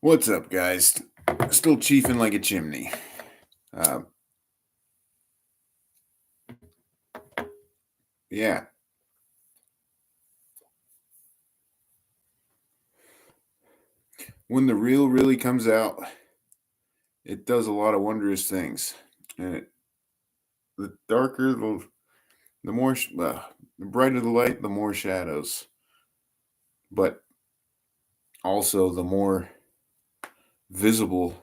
What's up, guys? Still chiefing like a chimney. Uh, yeah, when the real really comes out, it does a lot of wondrous things. And the darker, the more, the brighter the light, the more shadows. But also, the more visible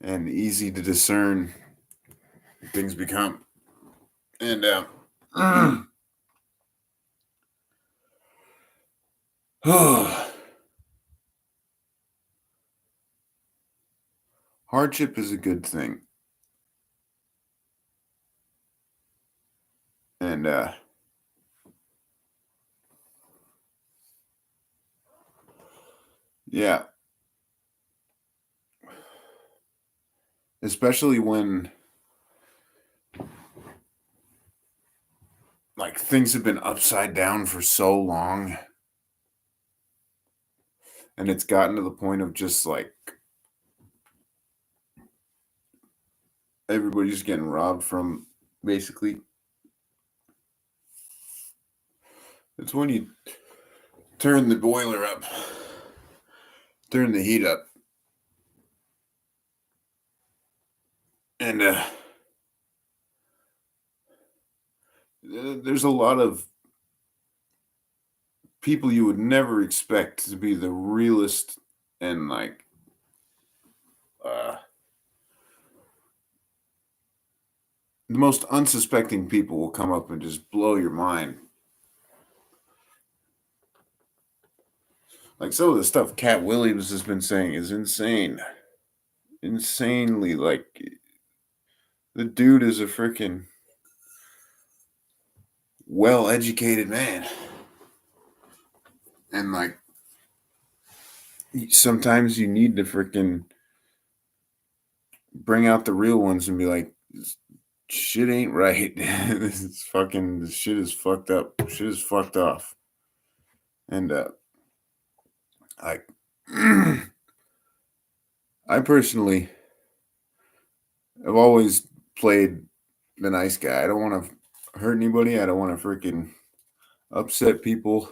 and easy to discern things become. And hardship is a good thing. And yeah, especially when like things have been upside down for so long and it's gotten to the point of just like everybody's getting robbed from basically it's when you turn the boiler up, turn the heat up, and there's a lot of people you would never expect to be the realest and like uh, the most unsuspecting people will come up and just blow your mind. Like some of the stuff Cat Williams has been saying is insane, insanely like the dude is a freaking well-educated man, and like sometimes you need to freaking bring out the real ones and be like, shit ain't right. This shit is fucked up. Shit is fucked off. And I I personally have always played the nice guy. I don't want to hurt anybody. I don't want to freaking upset people.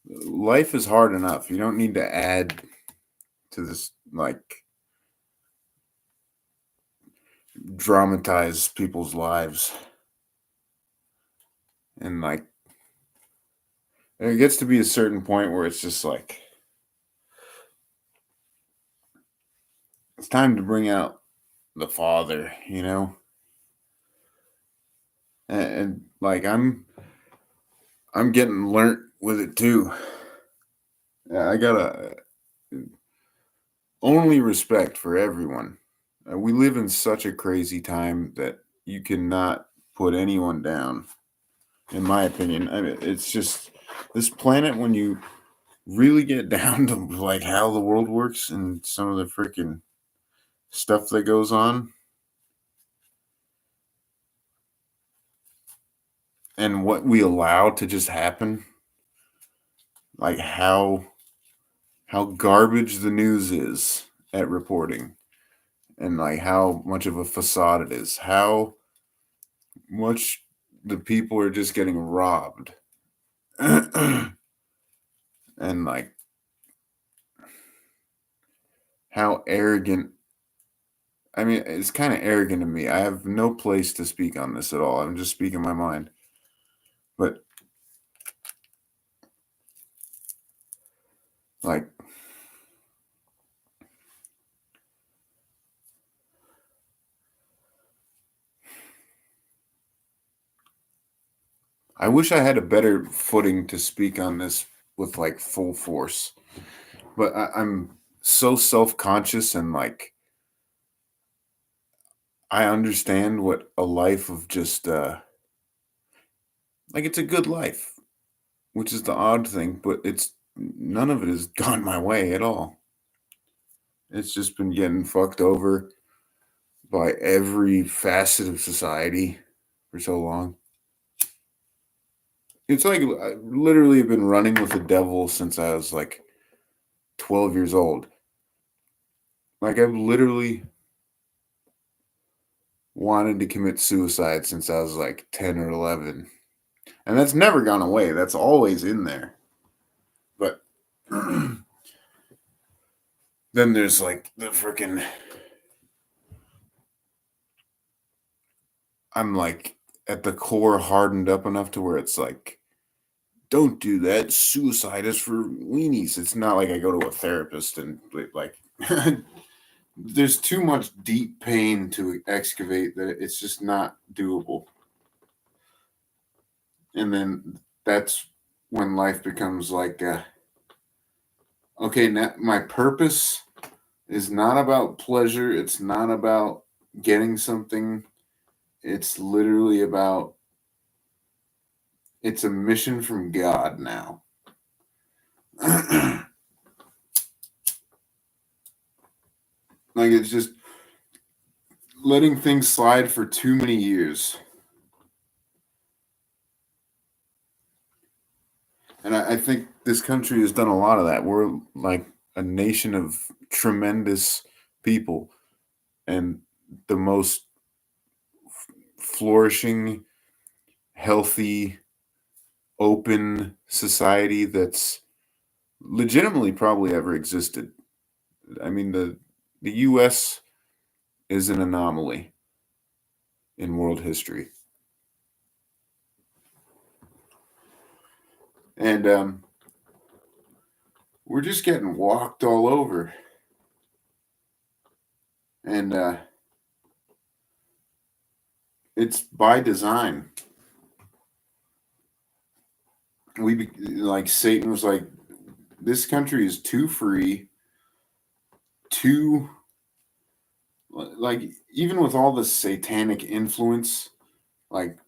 Life is hard enough. You don't need to add to this like dramatize people's lives. And like it gets to be a certain point where it's just like it's time to bring out the father, you know? And like I'm getting learnt with it too. Yeah, I gotta only respect for everyone. We live in such a crazy time that you cannot put anyone down, in my opinion. I mean, it's just this planet when you really get down to like how the world works and some of the freaking stuff that goes on and what we allow to just happen, like how garbage the news is at reporting and like how much of a facade it is, how much the people are just getting robbed. And like how arrogant, I mean, it's kind of arrogant to me. I have no place to speak on this at all. I'm just speaking my mind. But like I wish I had a better footing to speak on this with like full force. But I'm so self-conscious and like I understand what a life of just like it's a good life, which is the odd thing, but it's none of it has gone my way at all. It's just been getting fucked over by every facet of society for so long. It's like I literally have been running with the devil since I was like 12 years old. Like, I've literally wanted to commit suicide since I was like 10 or 11. And that's never gone away. That's always in there. But then there's like the freaking. I'm like at the core hardened up enough to where it's like, don't do that. Suicide is for weenies. It's not like I go to a therapist and like, there's too much deep pain to excavate that it's just not doable. And then that's when life becomes like, okay, now my purpose is not about pleasure. It's not about getting something. It's literally about, it's a mission from God now. Like, it's just letting things slide for too many years. And I think this country has done a lot of that. We're like a nation of tremendous people and the most flourishing, healthy, open society that's legitimately probably ever existed. I mean, the US is an anomaly in world history. And we're just getting walked all over. And it's by design. Like Satan was like, this country is too free, too, like, even with all the satanic influence, like,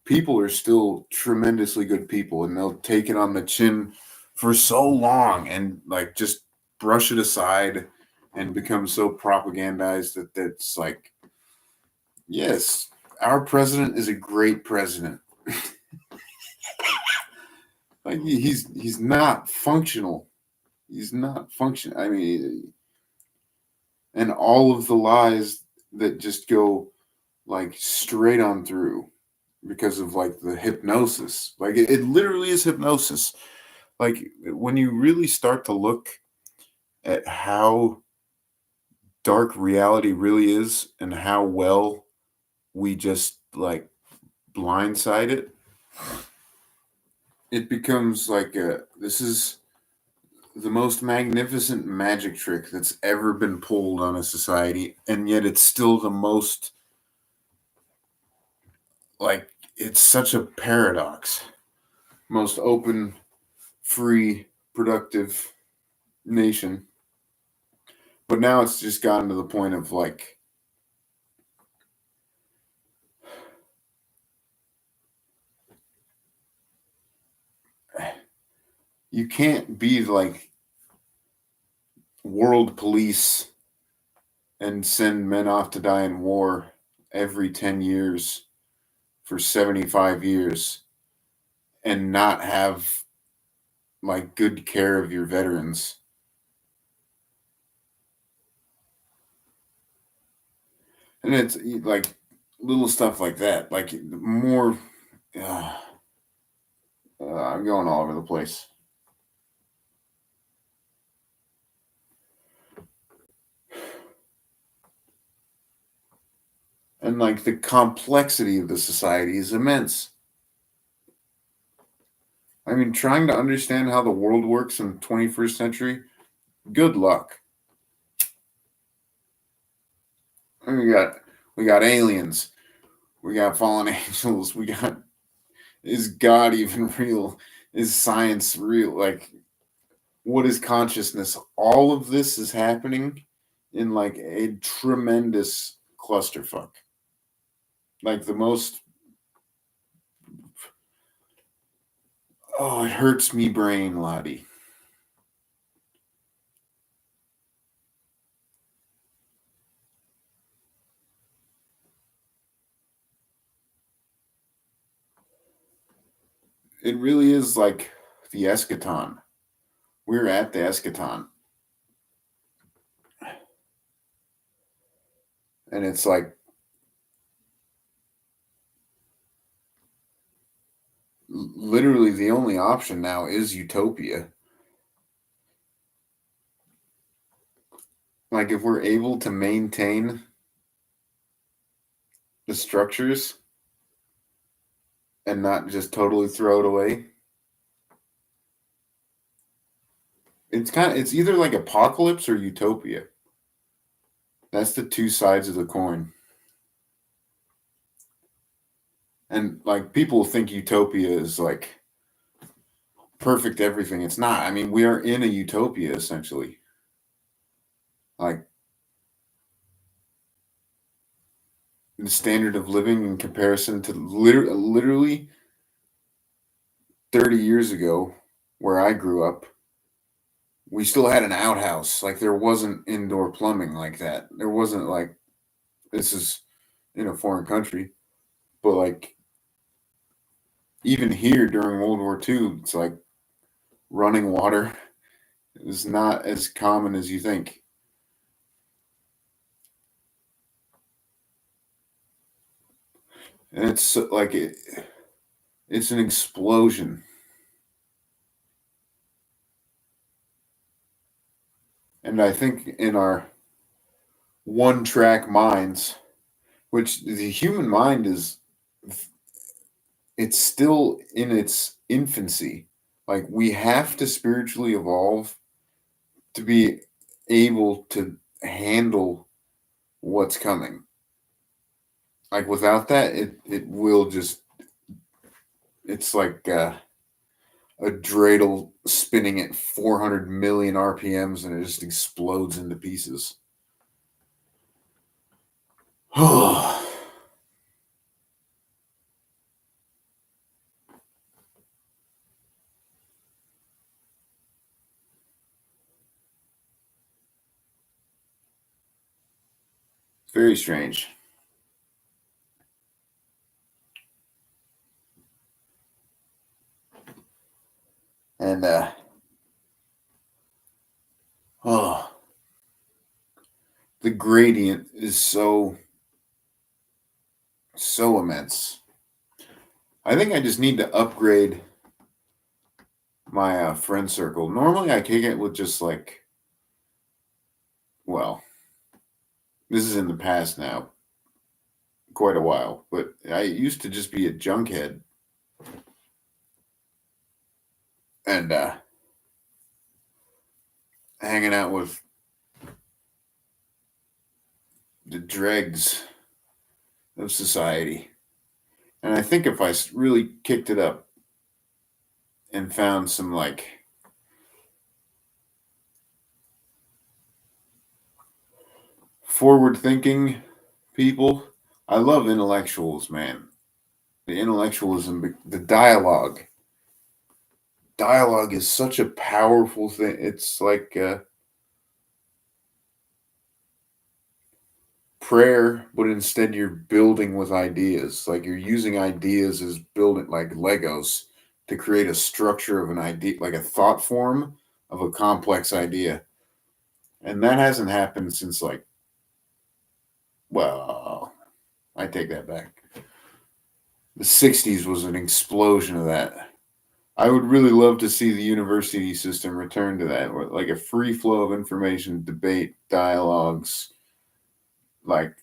people are still tremendously good people and they'll take it on the chin for so long and like just brush it aside and become so propagandized that it's like, yes, our president is a great president. Like, he's not functional. He's not functional. I mean, and all of the lies that just go like straight on through because of like the hypnosis. Like, it literally is hypnosis. Like, when you really start to look at how dark reality really is and how well we just like blindside it, it becomes like this is the most magnificent magic trick that's ever been pulled on a society, and yet it's still the most, like, it's such a paradox. Most open, free, productive nation. But now it's just gotten to the point of like, you can't be like world police and send men off to die in war every 10 years for 75 years and not have like good care of your veterans. And it's like little stuff like that, like more, uh, I'm going all over the place. And like the complexity of the society is immense. I mean, trying to understand how the world works in the 21st century, good luck. I mean, we got aliens, we got fallen angels, we got, is God even real? Is science real? Like, what is consciousness? All of this is happening in like a tremendous clusterfuck. Like the most, oh, it hurts me brain, Lottie. It really is like the eschaton. We're at the eschaton. And it's like literally the only option now is utopia. Like if we're able to maintain the structures and not just totally throw it away, it's either like apocalypse or utopia. That's the two sides of the coin. And like people think utopia is like perfect everything. It's not. I mean, we are in a utopia essentially. Like the standard of living in comparison to literally 30 years ago where I grew up, we still had an outhouse. Like there wasn't indoor plumbing like that. There wasn't like this is in a foreign country, but like even here during World War II, it's like running water is not as common as you think. And it's like it's an explosion. And I think in our one track minds, which the human mind is, it's still in its infancy. Like we have to spiritually evolve to be able to handle what's coming. Like without that, it will just, it's like a dreidel spinning at 400 million RPMs and it just explodes into pieces. Very strange. And oh, the gradient is so immense. I think I just need to upgrade my friend circle. Normally, I kick it with just like, well, this is in the past now, quite a while, but I used to just be a junkhead and hanging out with the dregs of society. And I think if I really kicked it up and found some like forward thinking people, I love intellectuals, man. The intellectualism, the dialogue. Dialogue is such a powerful thing. It's like prayer, but instead you're building with ideas. Like you're using ideas as building like Legos to create a structure of an idea, like a thought form of a complex idea. And that hasn't happened since like, well, I take that back. The 60s was an explosion of that. I would really love to see the university system return to that, like a free flow of information, debate, dialogues, like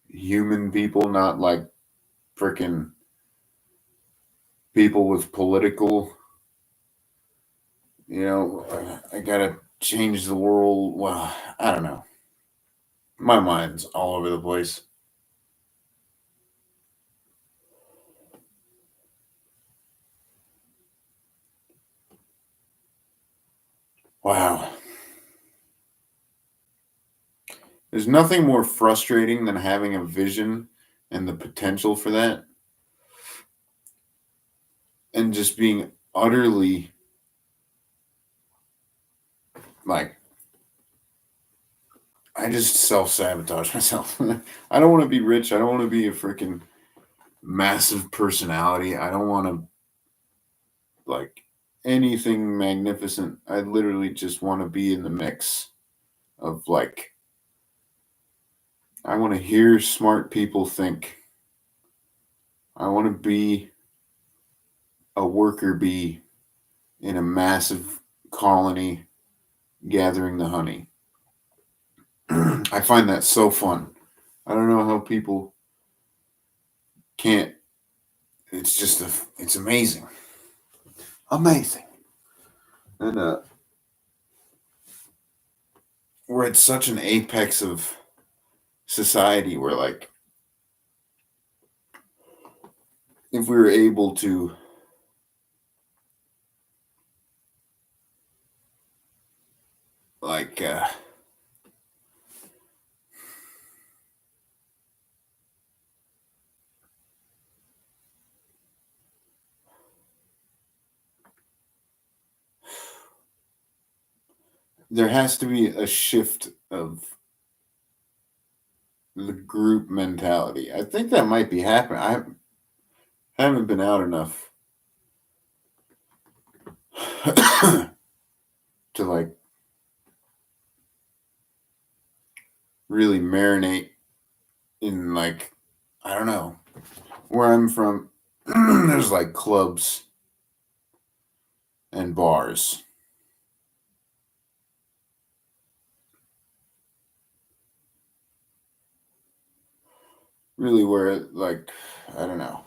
human people, not like freaking people with political, I gotta change the world. Well, I don't know. My mind's all over the place. Wow. There's nothing more frustrating than having a vision and the potential for that and just being utterly like, I just self sabotage myself. I don't want to be rich. I don't want to be a freaking massive personality. I don't want to like anything magnificent. I literally just want to be in the mix of like I want to hear smart people think. I want to be a worker bee in a massive colony gathering the honey. I find that so fun. I don't know how people can't. It's just it's amazing, amazing, and we're at such an apex of society where, like, if we were able to, like, there has to be a shift of the group mentality. I think that might be happening. I haven't been out enough to, like, really marinate in, like, I don't know, where I'm from. There's like clubs and bars, really, where, like, I don't know,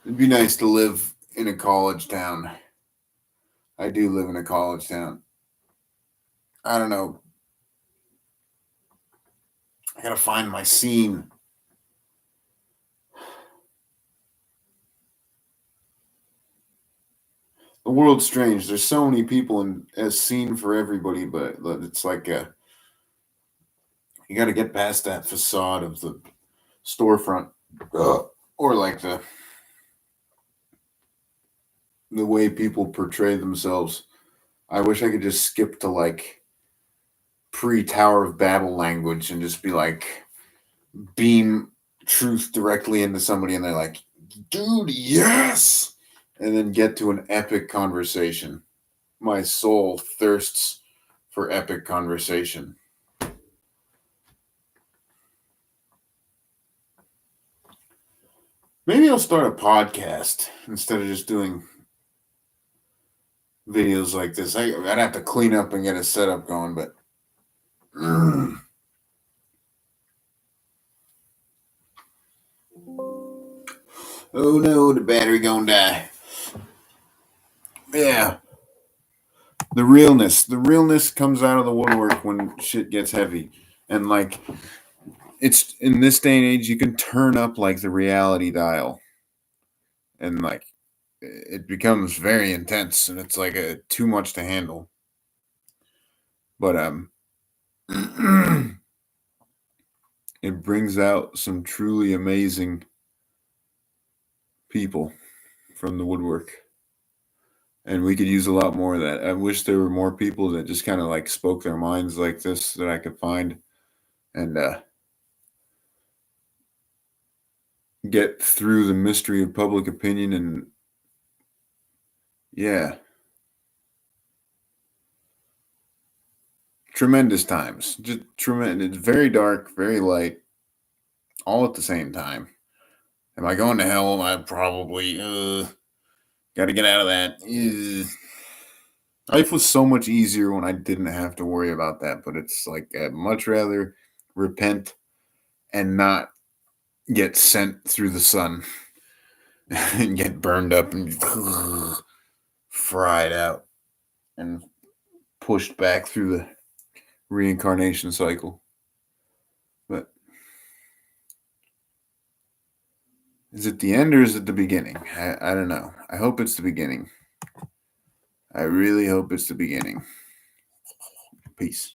it'd be nice to live in a college town. I do live in a college town. I don't know, I gotta find my scene. The world's strange. There's so many people in a scene for everybody, but it's like you got to get past that facade of the storefront, or like the way people portray themselves. I wish I could just skip to, like, pre Tower of Babel language and just be like, beam truth directly into somebody, and they're like, dude, yes, and then get to an epic conversation. My soul thirsts for epic conversation. Maybe I'll start a podcast instead of just doing videos like this. I'd have to clean up and get a setup going, but oh no, the battery gonna die. Yeah, the realness comes out of the woodwork when shit gets heavy, and, like, it's in this day and age you can turn up, like, the reality dial, and, like, it becomes very intense, and it's like too much to handle. But it brings out some truly amazing people from the woodwork, and we could use a lot more of that. I wish there were more people that just kind of, like, spoke their minds like this that I could find, and get through the mystery of public opinion. And yeah, tremendous times, just tremendous. It's very dark, very light, all at the same time. Am I going to hell? I probably got to get out of that. Life was so much easier when I didn't have to worry about that, but it's like I'd much rather repent and not get sent through the sun and get burned up and fried out and pushed back through the reincarnation cycle. But is it the end or is it the beginning? I don't know. I hope it's the beginning. I really hope it's the beginning. Peace.